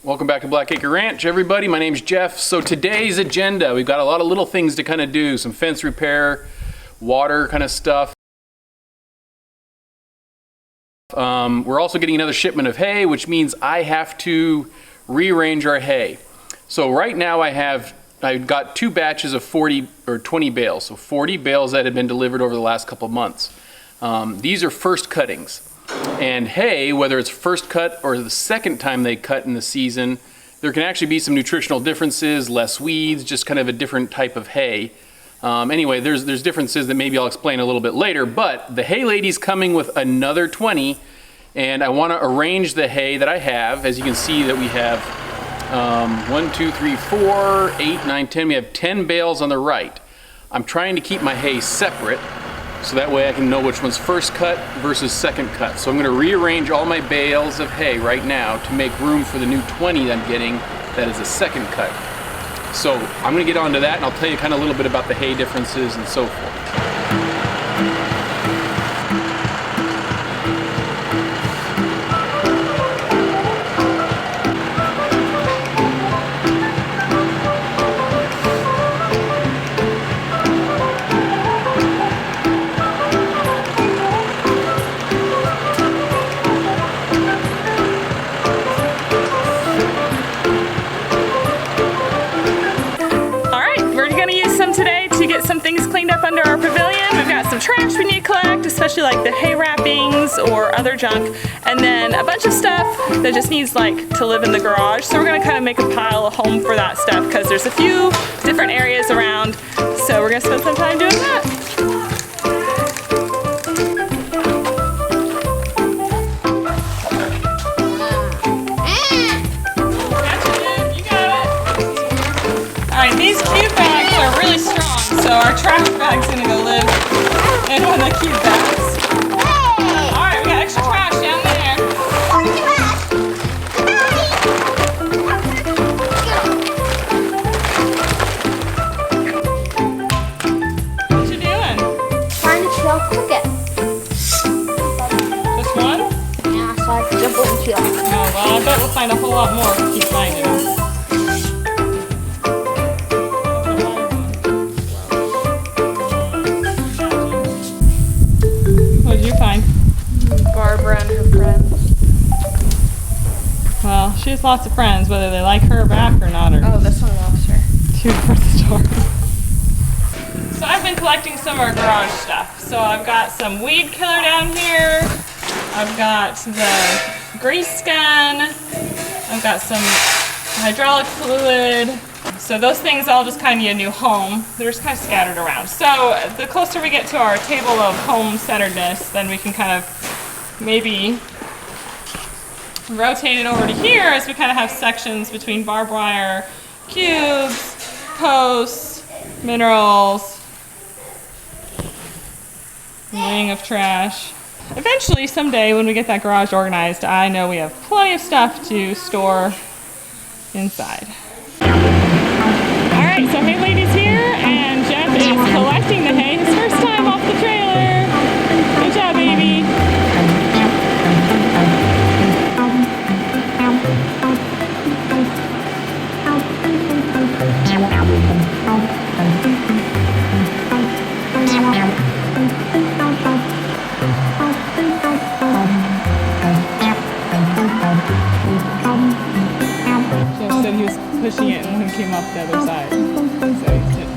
Welcome back to Blackacre Ranch, everybody. My name's Jeff. So today's agenda, we've got a lot of little things to kind of do, some fence repair, water kind of stuff. We're also getting another shipment of hay, which means I have to rearrange our hay. So right now I've got two batches of 40 or 20 bales, so 40 bales that have been delivered over the last couple of months. These are first cuttings. And hay, whether it's first cut or the second time they cut in the season, there can actually be some nutritional differences, less weeds, just kind of a different type of hay. Anyway, there's differences that maybe I'll explain a little bit later, but the hay lady's coming with another 20, and I want to arrange the hay that I have. As you can see that we have 1, 2, 3, 4, 8, 9, 10. We have 10 bales on the right. I'm trying to keep my hay separate, so that way I can know which one's first cut versus second cut. So I'm going to rearrange all my bales of hay right now to make room for the new 20 I'm getting that is a second cut. So I'm going to get onto that and I'll tell you kind of a little bit about the hay differences and so forth. Today to get some things cleaned up under our pavilion. We've got some trash we need to collect, especially like the hay wrappings or other junk, and then a bunch of stuff that just needs like to live in the garage. So we're gonna kind of make a pile of home for that stuff because there's a few different areas around. So we're gonna spend some time doing that. These cube bags are really strong, so our trash bag's gonna go live in one of the cube bags. Alright, we got extra trash down there. What you doing? Trying to kill crickets. Just one? Yeah, so I can jump over and kill. Oh, well, I bet we'll find a whole lot more if we keep finding them. What did you find? Barbara and her friends. Well, she has lots of friends, whether they like her back or not. Oh, this one loves her. Two different stories. So I've been collecting some of our garage stuff. So I've got some weed killer down here. I've got the grease gun. I've got some hydraulic fluid. So those things all just kind of need a new home. They're just kind of scattered around. So the closer we get to our table of home-centeredness, then we can kind of maybe rotate it over to here as we kind of have sections between barbed wire, cubes, posts, minerals, laying of trash. Eventually, someday, when we get that garage organized, I know we have plenty of stuff to store inside. Alright, so hay lady's here, and Jeff is collecting the hay his first time off the trailer. Good job, baby. Jeff said he was pushing it and when he came up the other side. So he's hit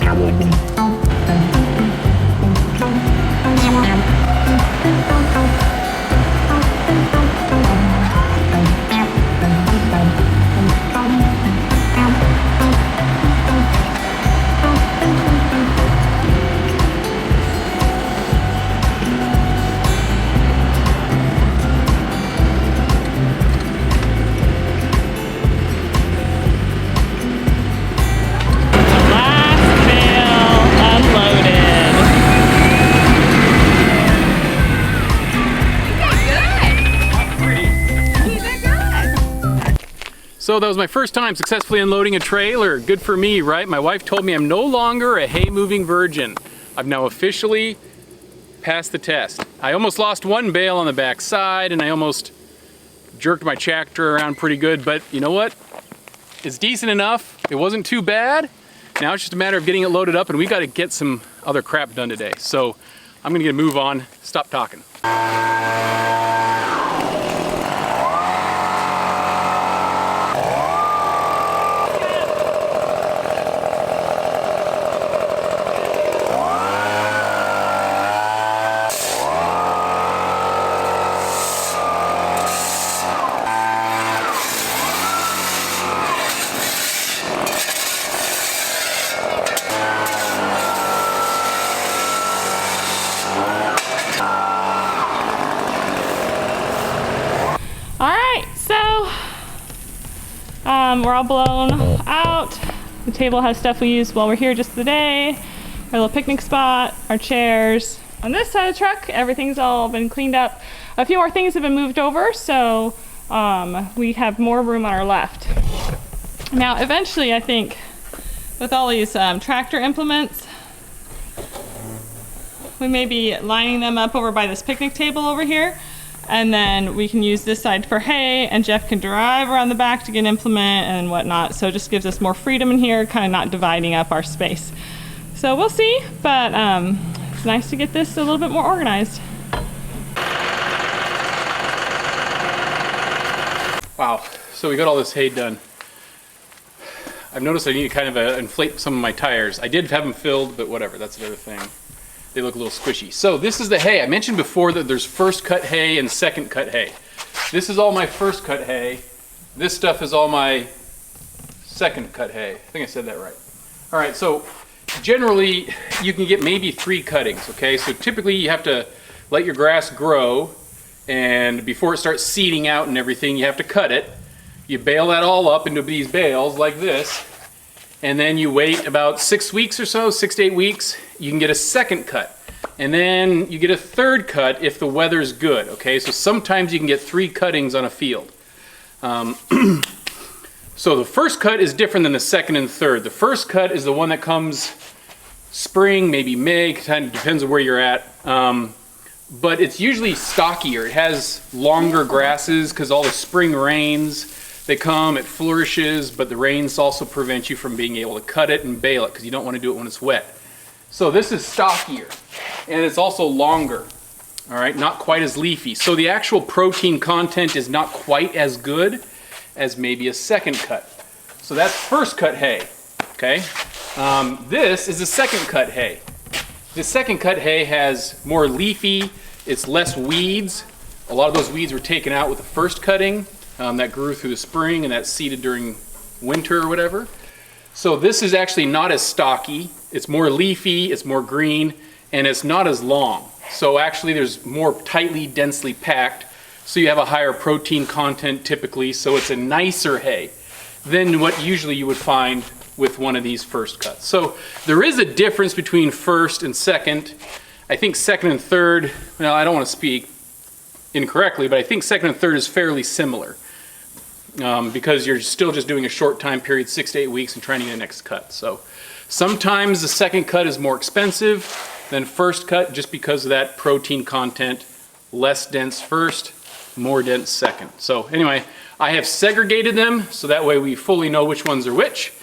So that was my first time successfully unloading a trailer. Good for me, right? My wife told me I'm no longer a hay moving virgin. I've now officially passed the test. I almost lost one bale on the back side, and I almost jerked my tractor around pretty good, but you know what? It's decent enough. It wasn't too bad. Now it's just a matter of getting it loaded up, and we got to get some other crap done today. So I'm gonna move on, stop talking. We're all blown out. The table has stuff we use while we're here just today. Our little picnic spot, our chairs. On this side of the truck, everything's all been cleaned up. A few more things have been moved over, so we have more room on our left. Now, eventually, I think, with all these tractor implements, we may be lining them up over by this picnic table over here. And then we can use this side for hay, and Jeff can drive around the back to get an implement and whatnot. So it just gives us more freedom in here, kind of not dividing up our space. So we'll see, but it's nice to get this a little bit more organized. Wow, so we got all this hay done. I've noticed I need to kind of inflate some of my tires. I did have them filled, but whatever, that's another thing. They look a little squishy. So this is the hay. I mentioned before that there's first cut hay and second cut hay. This is all my first cut hay. This stuff is all my second cut hay. I think I said that right. All right, so generally you can get maybe 3 cuttings, okay? So typically you have to let your grass grow, and before it starts seeding out and everything, you have to cut it. You bale that all up into these bales like this, and then you wait about 6 weeks or so, 6 to 8 weeks, you can get a second cut. And then you get a third cut if the weather's good, okay? So sometimes you can get 3 cuttings on a field. So the first cut is different than the second and third. The first cut is the one that comes spring, maybe May, kind of depends on where you're at. But it's usually stockier. It has longer grasses because all the spring rains, they come, it flourishes, but the rains also prevent you from being able to cut it and bale it because you don't want to do it when it's wet. So this is stockier, and it's also longer, all right, not quite as leafy. So the actual protein content is not quite as good as maybe a second cut. So that's first cut hay, okay? This is the second cut hay. The second cut hay has more leafy, it's less weeds. A lot of those weeds were taken out with the first cutting that grew through the spring and that seeded during winter or whatever. So this is actually not as stocky. It's more leafy, it's more green, and it's not as long. So actually there's more tightly, densely packed, so you have a higher protein content typically, so it's a nicer hay than what usually you would find with one of these first cuts. So there is a difference between first and second. I think second and third, well, I don't want to speak incorrectly, but I think second and third is fairly similar. Because you're still just doing a short time period, 6 to 8 weeks, and trying to get the next cut. So sometimes the second cut is more expensive than first cut just because of that protein content. Less dense first, more dense second. So anyway, I have segregated them so that way we fully know which ones are which.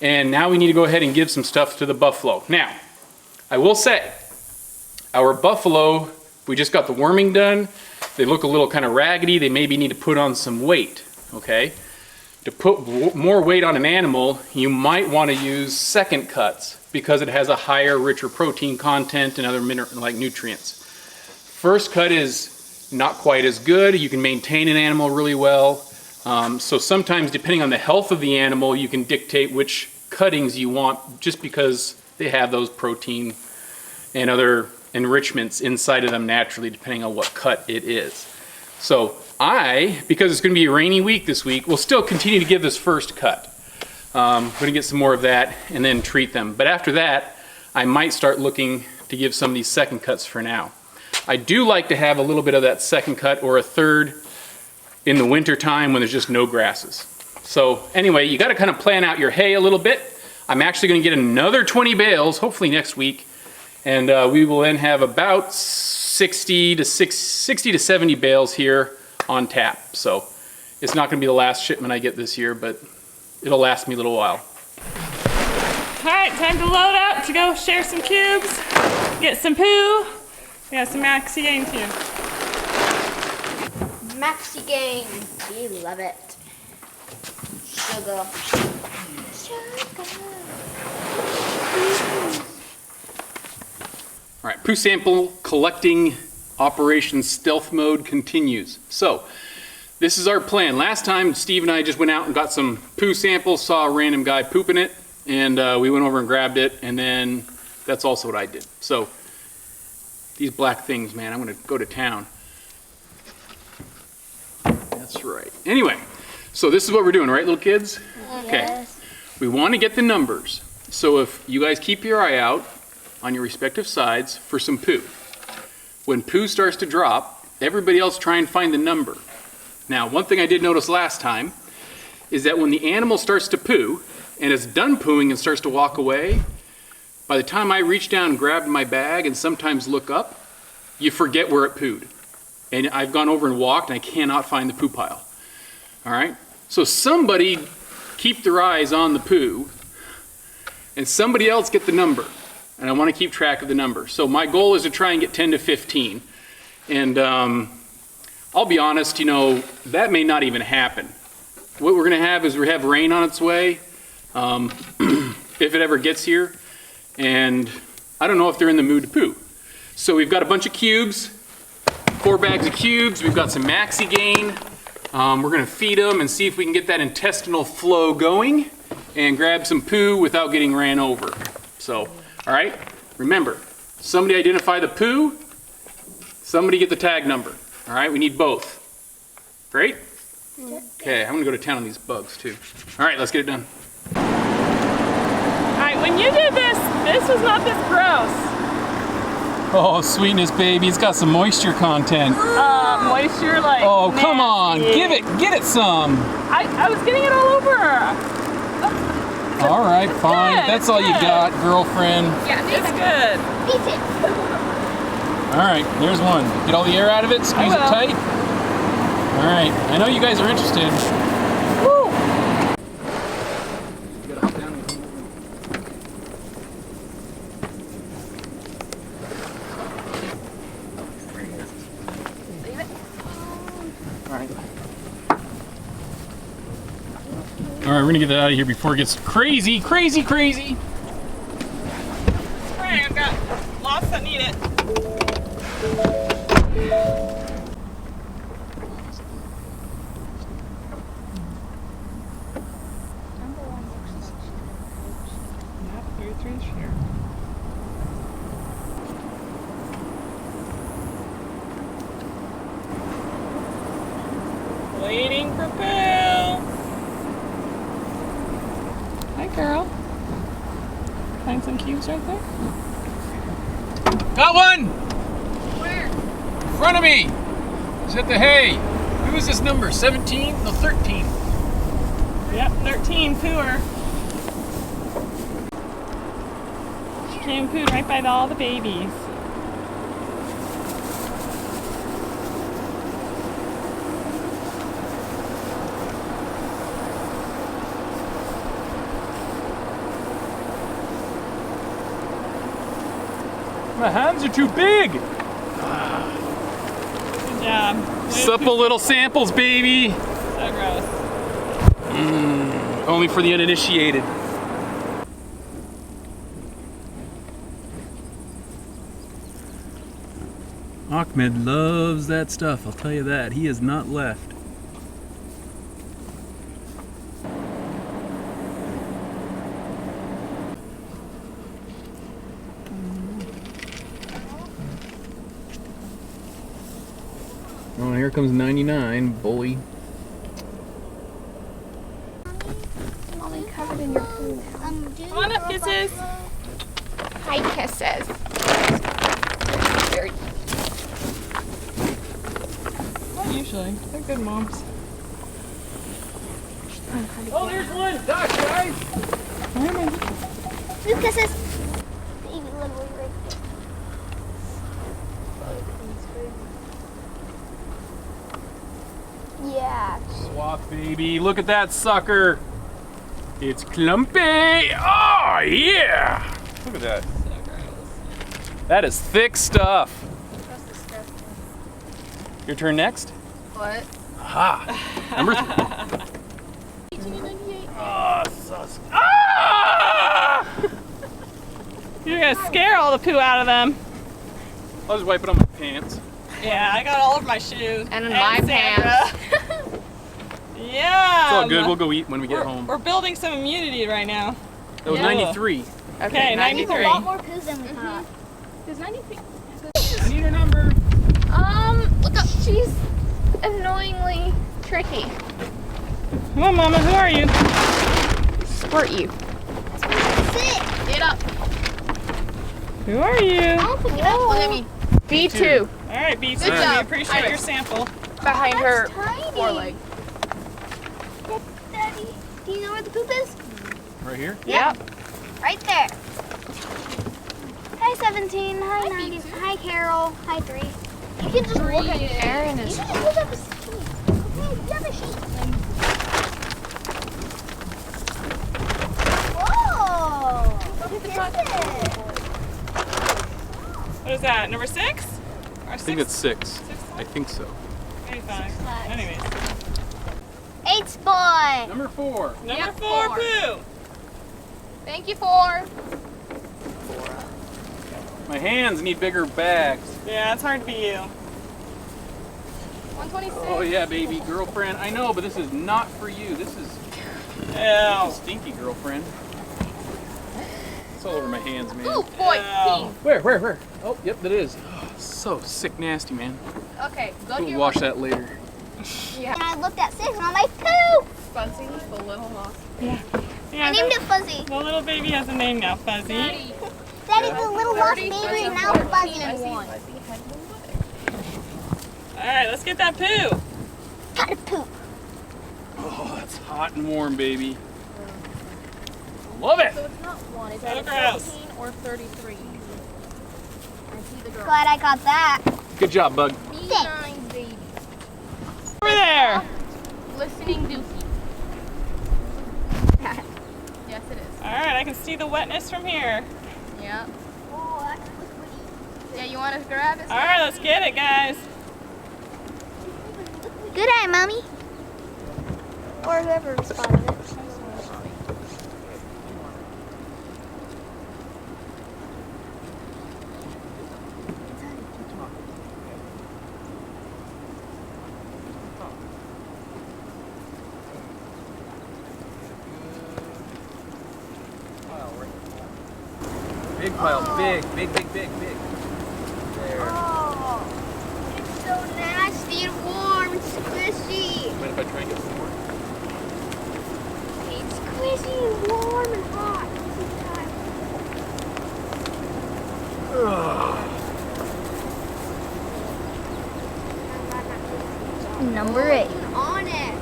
And now we need to go ahead and give some stuff to the buffalo. Now, I will say, our buffalo, we just got the worming done. They look a little kind of raggedy. They maybe need to put on some weight. Okay, to put more weight on an animal, you might want to use second cuts because it has a higher, richer protein content and other like nutrients. First cut is not quite as good. You can maintain an animal really well. So sometimes, depending on the health of the animal, you can dictate which cuttings you want just because they have those protein and other enrichments inside of them naturally, depending on what cut it is. So because it's going to be a rainy week this week, we'll still continue to give this first cut. I'm going to get some more of that and then treat them. But after that, I might start looking to give some of these second cuts for now. I do like to have a little bit of that second cut or a third in the winter time when there's just no grasses. So anyway, you got to kind of plan out your hay a little bit. I'm actually going to get another 20 bales, hopefully next week, and we will then have about 60 to 70 bales here on tap. So It's not going to be the last shipment I get this year, but it'll last me a little while. All right, time to load up to go share some cubes, get some poo. We got some maxi game too. Maxi game. We love it. Sugar. All right, poo sample collecting operation stealth mode continues. So, this is our plan. Last time, Steve and I just went out and got some poo samples, saw a random guy pooping it, and we went over and grabbed it, and then that's also what I did. So, these black things, man, I'm gonna go to town. That's right. Anyway, so this is what we're doing, right, little kids? Okay. Yes. We want to get the numbers. So if you guys keep your eye out on your respective sides for some poo. When poo starts to drop, everybody else try and find the number. Now, one thing I did notice last time is that when the animal starts to poo and it's done pooing and starts to walk away, by the time I reach down and grab my bag and sometimes look up, you forget where it pooed. And I've gone over and walked and I cannot find the poo pile. All right? So somebody keep their eyes on the poo and somebody else get the number. And I want to keep track of the number. So my goal is to try and get 10 to 15. And I'll be honest, you know, that may not even happen. What we're going to have is we have rain on its way, if it ever gets here. And I don't know if they're in the mood to poo. So we've got a bunch of cubes, 4 bags of cubes. We've got some maxi gain. We're going to feed them and see if we can get that intestinal flow going and grab some poo without getting ran over. So, all right, remember, somebody identify the poo, somebody get the tag number. All right, we need both. Great? Okay, I'm gonna go to town on these bugs too. All right, let's get it done. All right, when you did this was not this gross. Oh, sweetness, baby, it's got some moisture content. Moisture like. Oh, come on, nasty. get it some. I was getting it all over. All right, fine. good, That's all you good. got, girlfriend. Yeah, It's good. Eat it. All right, there's one. Get all the air out of it, squeeze it will. tight. All right, I know you guys are interested. Woo! You gotta hop down. All right, we're gonna get that out of here before it gets crazy, crazy, crazy. Spray, I've got lots that need it. Yep, 33 here. Waiting for Pooh. Hi, girl. Find some cubes right there. Got one! Where? In front of me! It's at the hay. Who is this number? 17? No, 13. Yep, 13 pooer. She came and pooed right by all the babies. My hands are too big! Good job. Supple little samples, baby! So gross. Only for the uninitiated. Ahmed loves that stuff, I'll tell you that. He is not left. Oh, here comes 99, bully. Mommy covered in your poo now. Come on up, kisses. Hi, kisses. Very Not usually. They're good moms. Oh, there's one! Doc, guys! Where am I? Two kisses. Baby, literally right there. Yeah. Swap Baby, look at that sucker. It's clumpy. Oh, yeah. Look at that. So gross. That is thick stuff. That's disgusting. Your turn next. What? Aha. Number 3. 1898. Ah, sus. Ah! You're gonna scare all the poo out of them. I'll just wipe it on my pants. Yeah, I got all over my shoes. And in my Sandra. Yeah. It's all good. We'll go eat when we get home. We're building some immunity right now. That was Yeah. 93. Okay, 93. A lot more poos than we thought. There's 93. I need a number. Look up. She's annoyingly tricky. Come on, Mama, who are you? Squirt you. Sit. Get up. Who are you? I'll pick it up. Look at me. B2. All right, B2. Good We job. appreciate Iris. your sample. Behind her Tiny. foreleg. Daddy, do you know where the poop is? Right here? Yep. Right there. Hi 17, hi 90, hi Carol, hi 3. You can just look at it. Aaron You is. should just look at the sheet. Okay, you have a sheet. Whoa! What is it? What is that, number 6? Or I think it's 6. I think so. Maybe 5. Anyways. 8's boy. Number 4. Number Yep, 4, 4. poo. Thank you for. My hands need bigger bags. Yeah, it's hard to be you. 126. Oh yeah, baby, girlfriend. I know, but this is not for you. This is Ew. stinky, girlfriend. It's all over my hands, man. Ooh, boy. Ew. Where? Oh, yep, that is. Oh, so sick, nasty, man. Pee. Okay, go to We'll your wash that later. Yeah. And I looked at 6 and I'm like, poop! Fuzzy, the little mouse. Yeah, I named it Fuzzy. the little baby has a name now, Fuzzy. Daddy. Daddy, the little lost 30, baby fuzzy, is now 14, Fuzzy fuzzy, in 1. fuzzy, head and leg. All right, let's get that poo. Gotta poop. Oh, that's hot and warm, baby. Love it. So it's not 1, it's So either gross. 14 or 33. I see the girl. Glad I got that. Good job, bug. B9 baby. Over there. Listening dookie. Yes, it is. All right, I can see the wetness from here. Yep. Oh, that's liquidy. Yeah, you want to grab it? All right, let's get it, guys. Good eye, Mommy. Or whoever spotted it. Big pile, big. There. Oh, it's so nasty and warm and squishy. Mind if I try and get some more? It's squishy and warm and hot. Number 8. On it.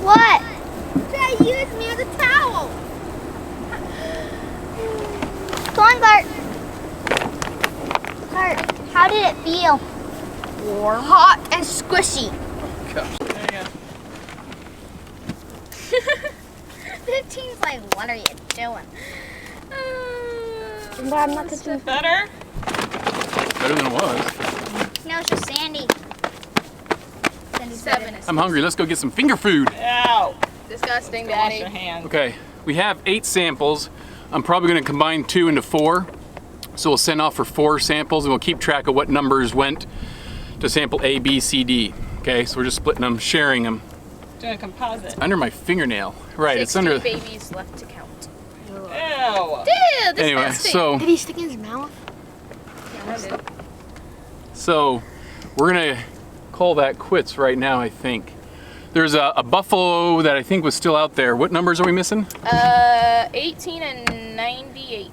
What? Try to use me as a towel. Come on, Bart. Bart, how did it feel? Warm. Hot and squishy. Gosh. There you 15's like, what are you doing? But I'm not touching go. Better? Better than it was. No, it's just Sandy. Sandy's 7 is I'm hungry. Let's go get some finger food. Ow. disgusting, Wash your Daddy. hands. Okay, we have 8 samples. I'm probably going to combine 2 into 4. So we'll send off for 4 samples and we'll keep track of what numbers went to sample A, B, C, D. Okay, so we're just splitting them, sharing them. Doing a composite. Under my fingernail. Right, it's 60 under. babies left to count. Ew. Dude, Anyway, disgusting. so Did he stick in his mouth? Yeah, one did. So we're gonna call that quits right now, I think. There's a buffalo that I think was still out there. What numbers are we missing? 18 and 98.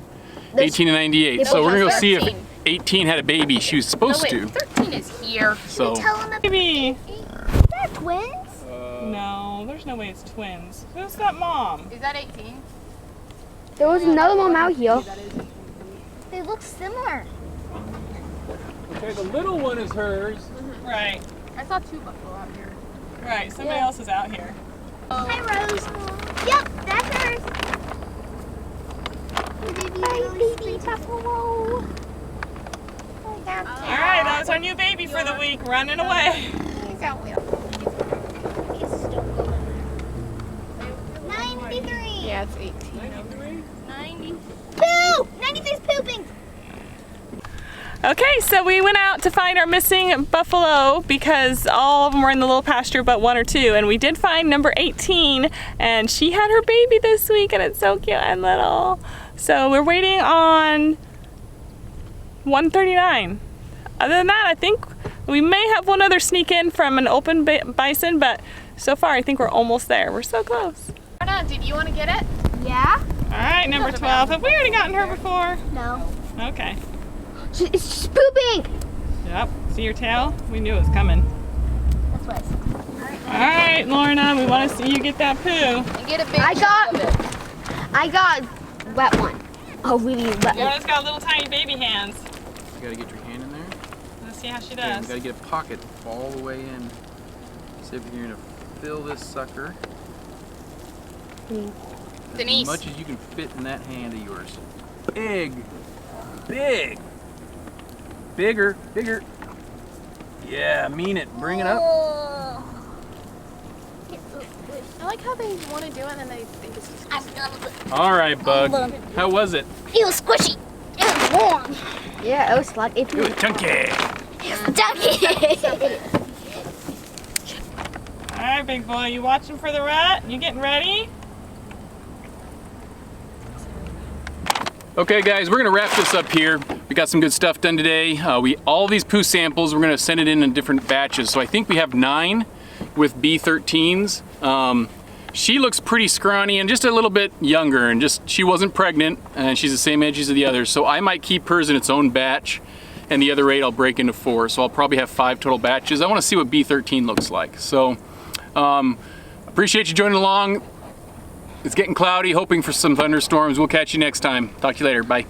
18 and 98. So No, we're gonna go 13. see if 18 had a baby. She was No, supposed wait, to. 13 is here. So Tell him that Baby. they're twins. No, there's no way it's twins. Who's that mom? Is that 18? There was another one out here. They look similar. okay, the little one is hers. Right. I saw 2 buffalo out here. Right, somebody else is out here. Hi, Rose. Yep, that's hers. Baby buffalo. All right, that was our new baby for the week, running away. He's out there. He's still going. 93. Yeah, it's 18. 90. Poo! 93's pooping. Okay, so we went out to find our missing buffalo because all of them were in the little pasture but 1 or 2, and we did find number 18, and she had her baby this week, and it's so cute and little. So we're waiting on 139. Other than that, I think we may have one other sneak in from an open bison, but so far I think we're almost there. We're so close. Anna, did you want to get it? Yeah? All right, number 12. Have we already gotten her before? No. Okay. It's just pooping. Yep. See your tail? We knew it was coming. That's what I said. All right, Lorna, we want to see you get that poo. And get a big I got- chunk of it. I got wet one. Oh, really wet one. Lorna's got little tiny baby hands. You gotta get your hand in there. Let's see how she Okay, does. you gotta get a pocket all the way in. See if you're gonna fill this sucker. Denise. As much as you can fit in that hand of yours. Big, big, bigger, bigger. Yeah, mean it. Bring it up. I like how they want to do it and then they think it's just. All right, Bug. How was it? It was squishy. It was warm. Yeah, it was like It was chunky. Ducky. All right, big boy, you watching for the rat? You getting ready? Okay, guys, we're gonna wrap this up here. We got some good stuff done today. All these poo samples, we're gonna send it in different batches. So I think we have 9 with B13s. She looks pretty scrawny and just a little bit younger, and she wasn't pregnant, and she's the same age as the others. So I might keep hers in its own batch, and the other 8 I'll break into 4. So I'll probably have 5 total batches. I wanna see what B13 looks like. So appreciate you joining along. It's getting cloudy, hoping for some thunderstorms. We'll catch you next time. Talk to you later. Bye.